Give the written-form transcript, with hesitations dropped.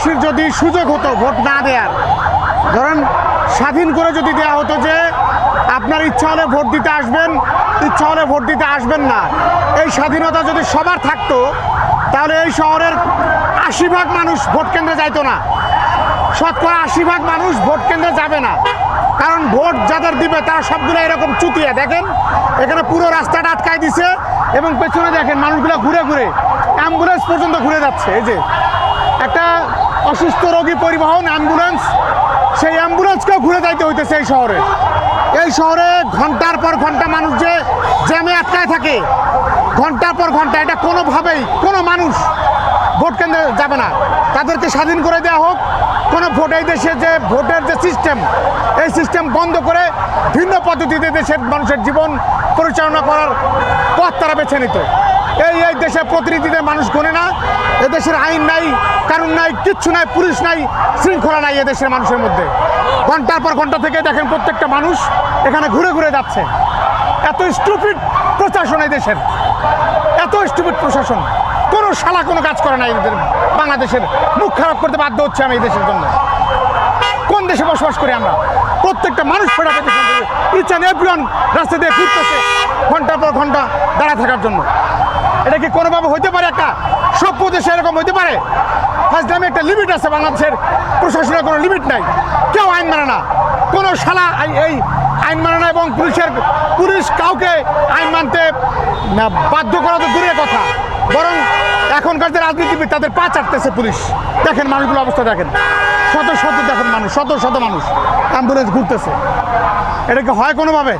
দেশবাসীর যদি সুযোগ হতো ভোট না দেওয়ার, ধরেন স্বাধীন করে যদি দেওয়া হতো যে আপনার ইচ্ছা হলে ভোট দিতে আসবেন, ইচ্ছা হলে ভোট দিতে আসবেন না, এই স্বাধীনতা যদি সবার থাকতো তাহলে এই শহরের ৮০% মানুষ ভোট কেন্দ্রে যাইতো না। শতকরা ৮০% মানুষ ভোট কেন্দ্রে যাবে না, কারণ ভোট যাদের দিবে তারা সবগুলো এরকম চুতিয়া। দেখেন এখানে পুরো রাস্তাটা আটকায় দিছে এবং পেছনে দেখেন মানুষগুলো ঘুরে ঘুরে অ্যাম্বুলেন্স পর্যন্ত ঘুরে যাচ্ছে। এই যে একটা অসুস্থ রোগী পরিবহন অ্যাম্বুলেন্স, সেই অ্যাম্বুলেন্সকেও ঘুরে যাইতে হইতেছে এই শহরে। এই শহরে ঘন্টার পর ঘন্টা মানুষ যে জ্যামে আটকায় থাকে, ঘন্টার পর ঘন্টা, এটা কোনোভাবেই কোনো মানুষ ভোট কেন্দ্রে যাবে না। তাদেরকে স্বাধীন করে দেওয়া হোক, কোনো ভোট, এই দেশে যে ভোটের যে সিস্টেম, এই সিস্টেম বন্ধ করে ভিন্ন পদ্ধতিতে দেশের মানুষের জীবন পরিচালনা করার পথ তারা বেছে নিত। এই দেশে প্রতিনিধিদের মানুষ গোনে না, এদেশের আইন নাই, কানুন নাই, কিচ্ছু নাই, পুলিশ নাই, শৃঙ্খলা নাই এদেশের মানুষের মধ্যে। ঘন্টার পর ঘন্টা থেকে দেখেন প্রত্যেকটা মানুষ এখানে ঘুরে ঘুরে যাচ্ছে। এত স্টুপিড প্রশাসন এই দেশের, এত স্টুপিড প্রশাসন, কোনো শালা কোনো কাজ করে না এদের। বাংলাদেশের মুখ খারাপ করতে বাধ্য হচ্ছে আমি এই দেশের জন্য। কোন দেশে বসবাস করি আমরা? প্রত্যেকটা মানুষ ফেরা পেতে ইচ্ছা নেই, এভরিওয়ান রাস্তা দিয়ে ঘুরতেছে ঘন্টার পর ঘন্টা দাঁড়া থাকার জন্য। এটা কি কোনোভাবে হইতে পারে? একটা সভ্য দেশে এরকম হইতে পারে? ফাজলামি একটা লিমিট আছে, বাংলাদেশের প্রশাসনের কোনো লিমিট নাই। কেউ আইন মানে না, কোনো শালা এই আইন মানে না, এবং পুলিশ কাউকে আইন মানতে বাধ্য করা তো দূরের কথা, বরং এখনকার যে রাজনীতিবিদ তাদের পা চাটতেছে পুলিশ। দেখেন মানুষগুলো অবস্থা দেখেন, শত শত দেখেন মানুষ, শত শত মানুষ অ্যাম্বুলেন্স ঘুরতেছে। এটা কি হয় কোনোভাবে?